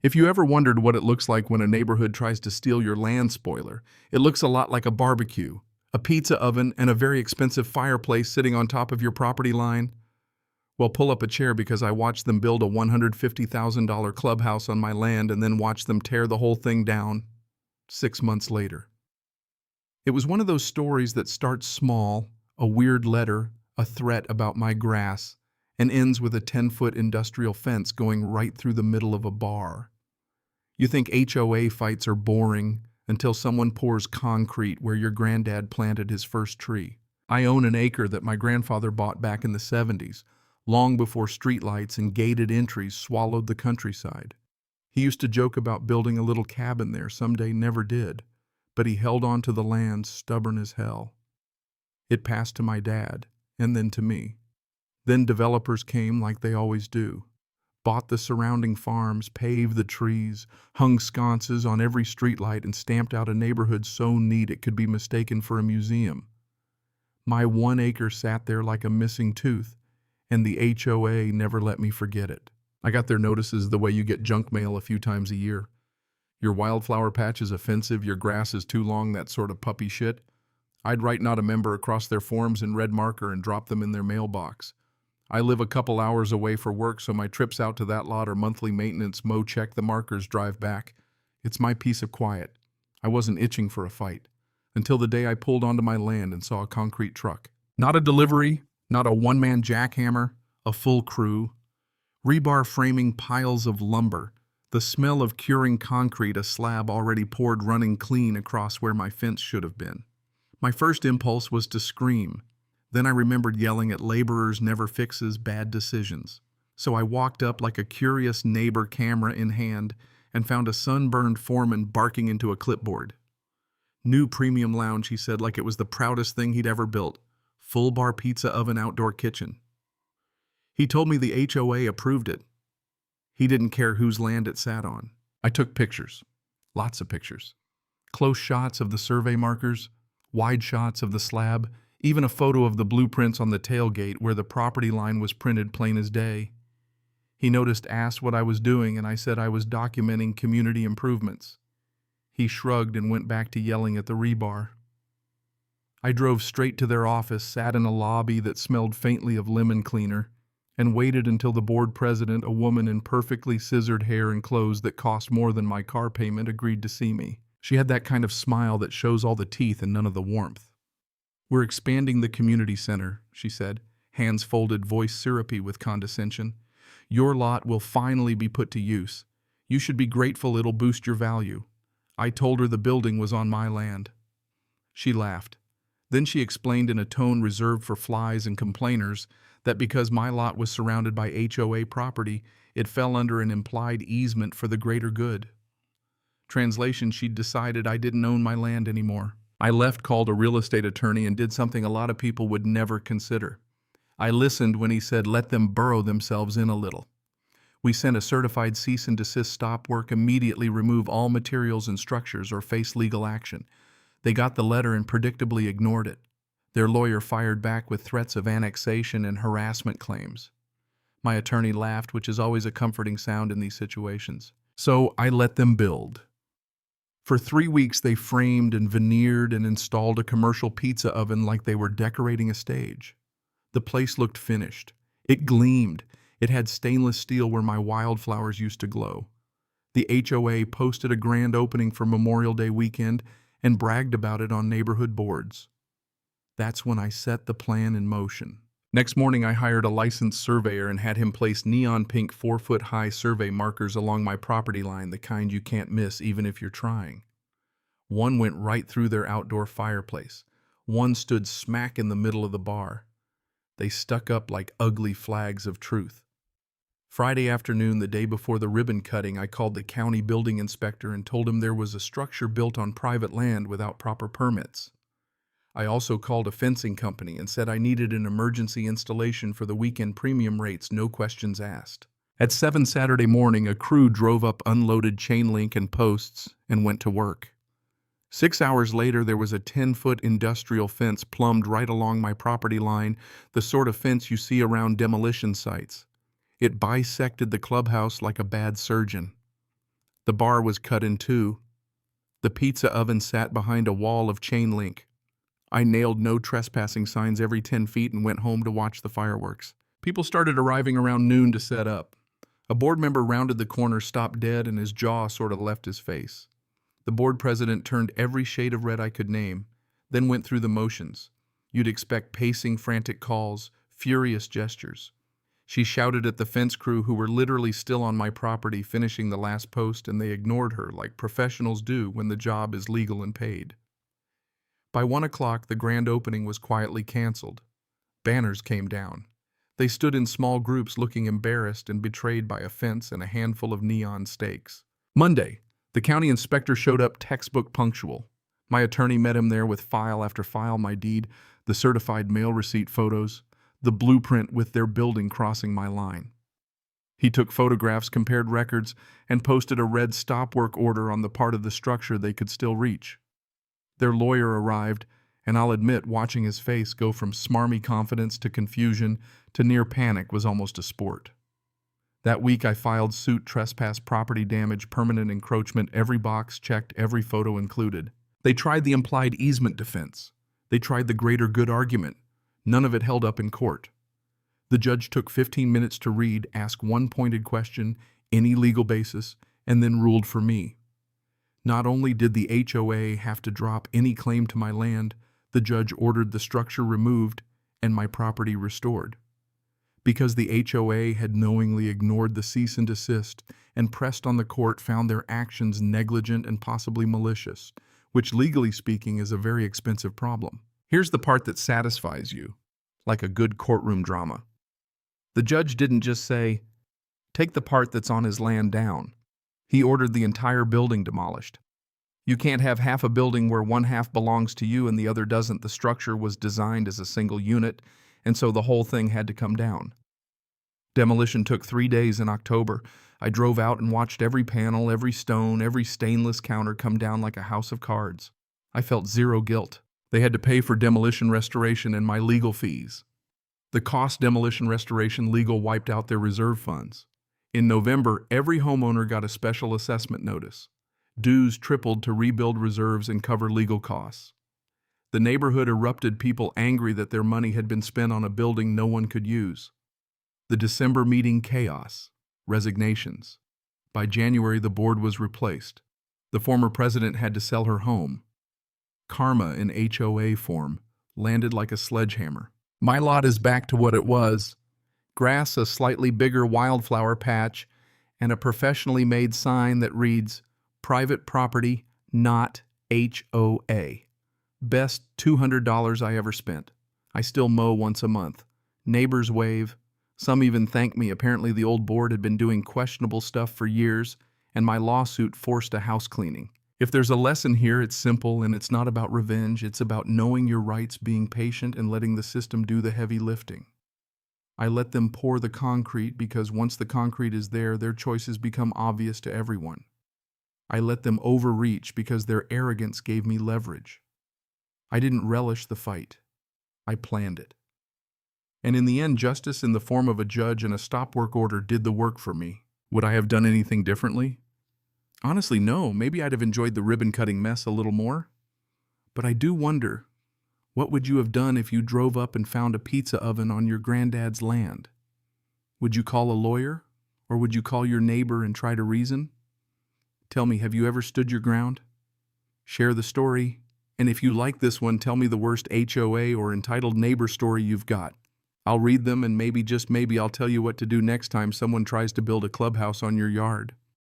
If you ever wondered what it looks like when a neighborhood tries to steal your land spoiler, it looks a lot like a barbecue, a pizza oven, and a very expensive fireplace sitting on top of your property line. Well, pull up a chair because I watched them build a $150,000 clubhouse on my land and then watched them tear the whole thing down 6 months later. It was one of those stories that starts small, a weird letter, a threat about my grass, and ends with a 10-foot industrial fence going right through the middle of a bar. You think HOA fights are boring until someone pours concrete where your granddad planted his first tree. I own an acre that my grandfather bought back in the 70s, long before streetlights and gated entries swallowed the countryside. He used to joke about building a little cabin there someday, never did, but he held on to the land stubborn as hell. It passed to my dad, and then to me. Then developers came like they always do, bought the surrounding farms, paved the trees, hung sconces on every streetlight, and stamped out a neighborhood so neat it could be mistaken for a museum. My 1 acre sat there like a missing tooth, and the HOA never let me forget it. I got their notices the way you get junk mail a few times a year. Your wildflower patch is offensive, your grass is too long, that sort of puppy shit. I'd write "not a member" across their forms in red marker and drop them in their mailbox. I live a couple hours away for work, so my trips out to that lot are monthly maintenance, mow, check the markers, drive back. It's my peace of quiet. I wasn't itching for a fight, until the day I pulled onto my land and saw a concrete truck. Not a delivery, not a one-man jackhammer, a full crew. Rebar framing piles of lumber, the smell of curing concrete, a slab already poured running clean across where my fence should have been. My first impulse was to scream. Then I remembered yelling at laborers never fixes bad decisions. So I walked up like a curious neighbor, camera in hand, and found a sunburned foreman barking into a clipboard. "New premium lounge," he said like it was the proudest thing he'd ever built. "Full bar pizza oven, outdoor kitchen." He told me the HOA approved it. He didn't care whose land it sat on. I took pictures. Lots of pictures. Close shots of the survey markers, wide shots of the slab, even a photo of the blueprints on the tailgate where the property line was printed plain as day. He noticed, asked what I was doing, and I said I was documenting community improvements. He shrugged and went back to yelling at the rebar. I drove straight to their office, sat in a lobby that smelled faintly of lemon cleaner, and waited until the board president, a woman in perfectly scissored hair and clothes that cost more than my car payment, agreed to see me. She had that kind of smile that shows all the teeth and none of the warmth. "We're expanding the community center," she said, hands folded, voice syrupy with condescension. "Your lot will finally be put to use. You should be grateful, it'll boost your value." I told her the building was on my land. She laughed. Then she explained in a tone reserved for flies and complainers that because my lot was surrounded by HOA property, it fell under an implied easement for the greater good. Translation, she'd decided I didn't own my land anymore. I left, called a real estate attorney, and did something a lot of people would never consider. I listened when he said let them burrow themselves in a little. We sent a certified cease and desist, stop work immediately, remove all materials and structures, or face legal action. They got the letter and predictably ignored it. Their lawyer fired back with threats of annexation and harassment claims. My attorney laughed, which is always a comforting sound in these situations. So I let them build. For 3 weeks they framed and veneered and installed a commercial pizza oven like they were decorating a stage. The place looked finished. It gleamed. It had stainless steel where my wildflowers used to glow. The HOA posted a grand opening for Memorial Day weekend and bragged about it on neighborhood boards. That's when I set the plan in motion. Next morning I hired a licensed surveyor and had him place neon pink 4-foot-high survey markers along my property line, the kind you can't miss even if you're trying. One went right through their outdoor fireplace. One stood smack in the middle of the bar. They stuck up like ugly flags of truth. Friday afternoon, the day before the ribbon cutting, I called the county building inspector and told him there was a structure built on private land without proper permits. I also called a fencing company and said I needed an emergency installation for the weekend, premium rates, no questions asked. At 7 Saturday morning, a crew drove up, unloaded chain link and posts, and went to work. 6 hours later, there was a 10-foot industrial fence plumbed right along my property line, the sort of fence you see around demolition sites. It bisected the clubhouse like a bad surgeon. The bar was cut in two. The pizza oven sat behind a wall of chain link. I nailed no trespassing signs every 10 feet and went home to watch the fireworks. People started arriving around noon to set up. A board member rounded the corner, stopped dead, and his jaw sort of left his face. The board president turned every shade of red I could name, then went through the motions. You'd expect pacing, frantic calls, furious gestures. She shouted at the fence crew who were literally still on my property finishing the last post, and they ignored her like professionals do when the job is legal and paid. By 1 o'clock, the grand opening was quietly canceled. Banners came down. They stood in small groups looking embarrassed and betrayed by a fence and a handful of neon stakes. Monday, the county inspector showed up textbook punctual. My attorney met him there with file after file, my deed, the certified mail receipt photos, the blueprint with their building crossing my line. He took photographs, compared records, and posted a red stop work order on the part of the structure they could still reach. Their lawyer arrived, and I'll admit watching his face go from smarmy confidence to confusion to near panic was almost a sport. That week I filed suit, trespass, property damage, permanent encroachment, every box checked, every photo included. They tried the implied easement defense. They tried the greater good argument. None of it held up in court. The judge took 15 minutes to read, ask one pointed question, any legal basis, and then ruled for me. Not only did the HOA have to drop any claim to my land, the judge ordered the structure removed and my property restored. Because the HOA had knowingly ignored the cease and desist and pressed on the court, found their actions negligent and possibly malicious, which legally speaking is a very expensive problem. Here's the part that satisfies you, like a good courtroom drama. The judge didn't just say, "Take the part that's on his land down." He ordered the entire building demolished. You can't have half a building where one half belongs to you and the other doesn't. The structure was designed as a single unit, and so the whole thing had to come down. Demolition took 3 days in October. I drove out and watched every panel, every stone, every stainless counter come down like a house of cards. I felt zero guilt. They had to pay for demolition restoration and my legal fees. The cost demolition restoration legal wiped out their reserve funds. In November, every homeowner got a special assessment notice. Dues tripled to rebuild reserves and cover legal costs. The neighborhood erupted, people angry that their money had been spent on a building no one could use. The December meeting, chaos, resignations. By January, the board was replaced. The former president had to sell her home. Karma in HOA form landed like a sledgehammer. My lot is back to what it was. Grass, a slightly bigger wildflower patch, and a professionally made sign that reads, "Private property, not HOA." Best $200 I ever spent. I still mow once a month. Neighbors wave. Some even thank me. Apparently the old board had been doing questionable stuff for years, and my lawsuit forced a house cleaning. If there's a lesson here, it's simple, and it's not about revenge. It's about knowing your rights, being patient, and letting the system do the heavy lifting. I let them pour the concrete because once the concrete is there, their choices become obvious to everyone. I let them overreach because their arrogance gave me leverage. I didn't relish the fight. I planned it. And in the end, justice in the form of a judge and a stop work order did the work for me. Would I have done anything differently? Honestly, no. Maybe I'd have enjoyed the ribbon-cutting mess a little more. But I do wonder, what would you have done if you drove up and found a pizza oven on your granddad's land? Would you call a lawyer? Or would you call your neighbor and try to reason? Tell me, have you ever stood your ground? Share the story. And if you like this one, tell me the worst HOA or entitled neighbor story you've got. I'll read them, and maybe, just maybe, I'll tell you what to do next time someone tries to build a clubhouse on your yard.